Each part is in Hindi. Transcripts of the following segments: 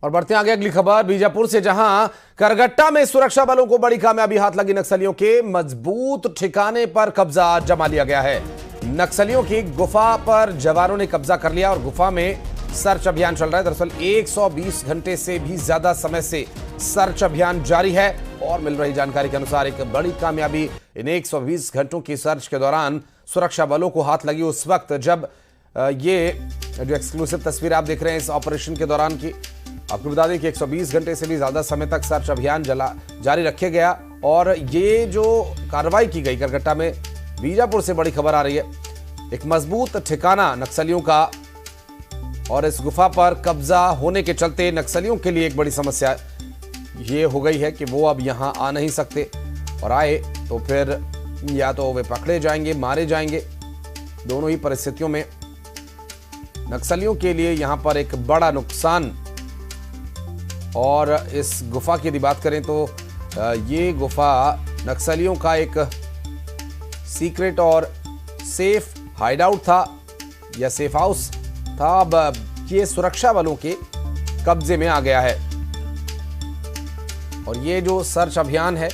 और बढ़ते आगे अगली खबर बीजापुर से, जहां करगट्टा में सुरक्षा बलों को बड़ी कामयाबी हाथ लगी। नक्सलियों के मजबूत ठिकाने पर कब्जा जमा लिया गया है। नक्सलियों की गुफा पर जवानों ने कब्जा कर लिया और गुफा में सर्च अभियान चल रहा है। दरअसल 120 घंटे से भी ज्यादा समय से सर्च अभियान जारी है और मिल रही जानकारी के अनुसार एक बड़ी कामयाबी इन 120 घंटों की सर्च के दौरान सुरक्षा बलों को हाथ लगी। उस वक्त जब ये जो एक्सक्लूसिव तस्वीर आप देख रहे हैं इस ऑपरेशन के दौरान की, आपको बता दें कि 120 घंटे से भी ज्यादा समय तक सर्च अभियान जारी रखे गया और ये जो कार्रवाई की गई करगट्टा में, बीजापुर से बड़ी खबर आ रही है। एक मजबूत ठिकाना नक्सलियों का और इस गुफा पर कब्जा होने के चलते नक्सलियों के लिए एक बड़ी समस्या ये हो गई है कि वो अब यहां आ नहीं सकते और आए तो फिर या तो वे पकड़े जाएंगे, मारे जाएंगे। दोनों ही परिस्थितियों में नक्सलियों के लिए यहां पर एक बड़ा नुकसान। और इस गुफा की यदि बात करें तो ये गुफा नक्सलियों का एक सीक्रेट और सेफ हाइडआउट था या सेफ हाउस था। अब ये सुरक्षा बलों के कब्जे में आ गया है और ये जो सर्च अभियान है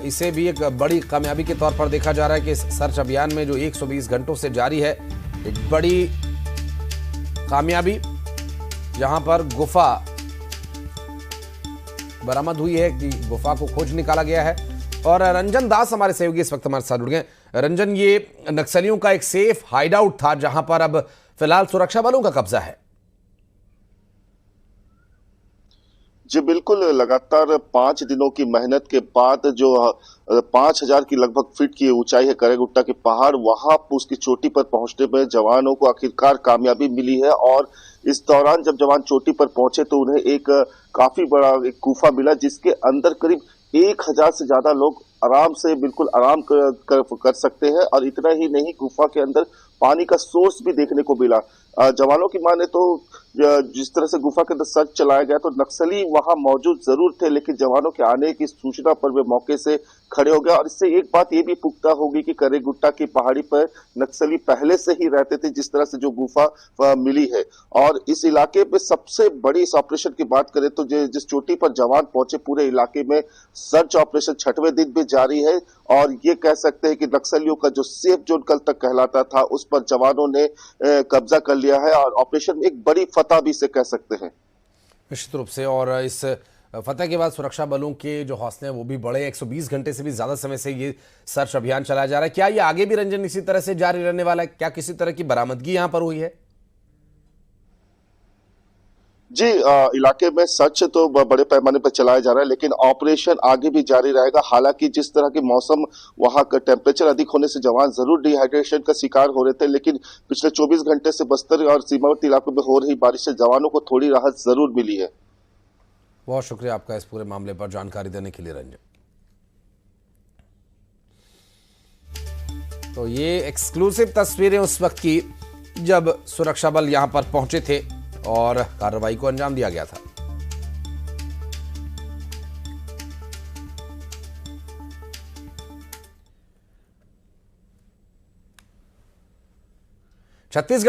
इसे भी एक बड़ी कामयाबी के तौर पर देखा जा रहा है कि इस सर्च अभियान में जो 120 घंटों से जारी है, एक बड़ी कामयाबी, जहां पर गुफा बरामद हुई है कि गुफा को खोज निकाला गया है। और रंजन दास हमारे सहयोगी इस वक्त हमारे साथ जुड़ गए। रंजन, ये नक्सलियों का एक सेफ हाइडआउट था जहां पर अब फिलहाल सुरक्षा बलों का कब्जा है। जी बिल्कुल, लगातार 5 दिनों की मेहनत के बाद जो 5000 की लगभग फीट की ऊंचाई है करेगुट्टा के पहाड़, वहां उसकी चोटी पर पहुंचने में जवानों को आखिरकार कामयाबी मिली है। और इस दौरान जब जवान चोटी पर पहुंचे तो उन्हें एक काफी बड़ा एक गुफा मिला जिसके अंदर करीब 1000 से ज्यादा लोग आराम से बिल्कुल आराम कर सकते हैं। और इतना ही नहीं, गुफा के अंदर पानी का सोर्स भी देखने को मिला। जवानों की माने तो जिस तरह से गुफा के अंदर सर्च चलाया गया तो नक्सली वहां मौजूद जरूर थे, लेकिन जवानों के आने की सूचना पर वे मौके से खड़े हो गए। और इससे एक बात ये भी पुख्ता होगी कि करेगुट्टा की पहाड़ी पर नक्सली पहले से ही रहते थे, जिस तरह से जो गुफा मिली है। और इस इलाके में सबसे बड़ी इस ऑपरेशन की बात करें तो जिस चोटी पर जवान पहुंचे, पूरे इलाके में सर्च ऑपरेशन 6वें दिन भी जारी है। और ये कह सकते हैं कि नक्सलियों का जो सेफ जोन कल तक कहलाता था उस पर जवानों ने कब्जा कर लिया है और ऑपरेशन में एक बड़ी फतह भी से कह सकते हैं। निश्चित रूप से, और इस फतह के बाद सुरक्षा बलों के जो हौसले हैं वो भी बढ़े। 120 घंटे से भी ज्यादा समय से ये सर्च अभियान चलाया जा रहा है। क्या ये आगे भी, रंजन, इसी तरह से जारी रहने वाला है? क्या किसी तरह की बरामदगी यहां पर हुई है? जी, इलाके में सर्च तो बड़े पैमाने पर चलाया जा रहा है, लेकिन ऑपरेशन आगे भी जारी रहेगा। हालांकि जिस तरह के मौसम, वहां का टेम्परेचर अधिक होने से जवान जरूर डिहाइड्रेशन का शिकार हो रहे थे, लेकिन पिछले 24 घंटे से बस्तर और सीमावर्ती इलाकों में हो रही बारिश से जवानों को थोड़ी राहत जरूर मिली है। बहुत शुक्रिया आपका इस पूरे मामले पर जानकारी देने के लिए, रंजन। तो ये एक्सक्लूसिव तस्वीरें उस वक्त की जब सुरक्षा बल यहां पर पहुंचे थे और कार्रवाई को अंजाम दिया गया था। छत्तीसगढ़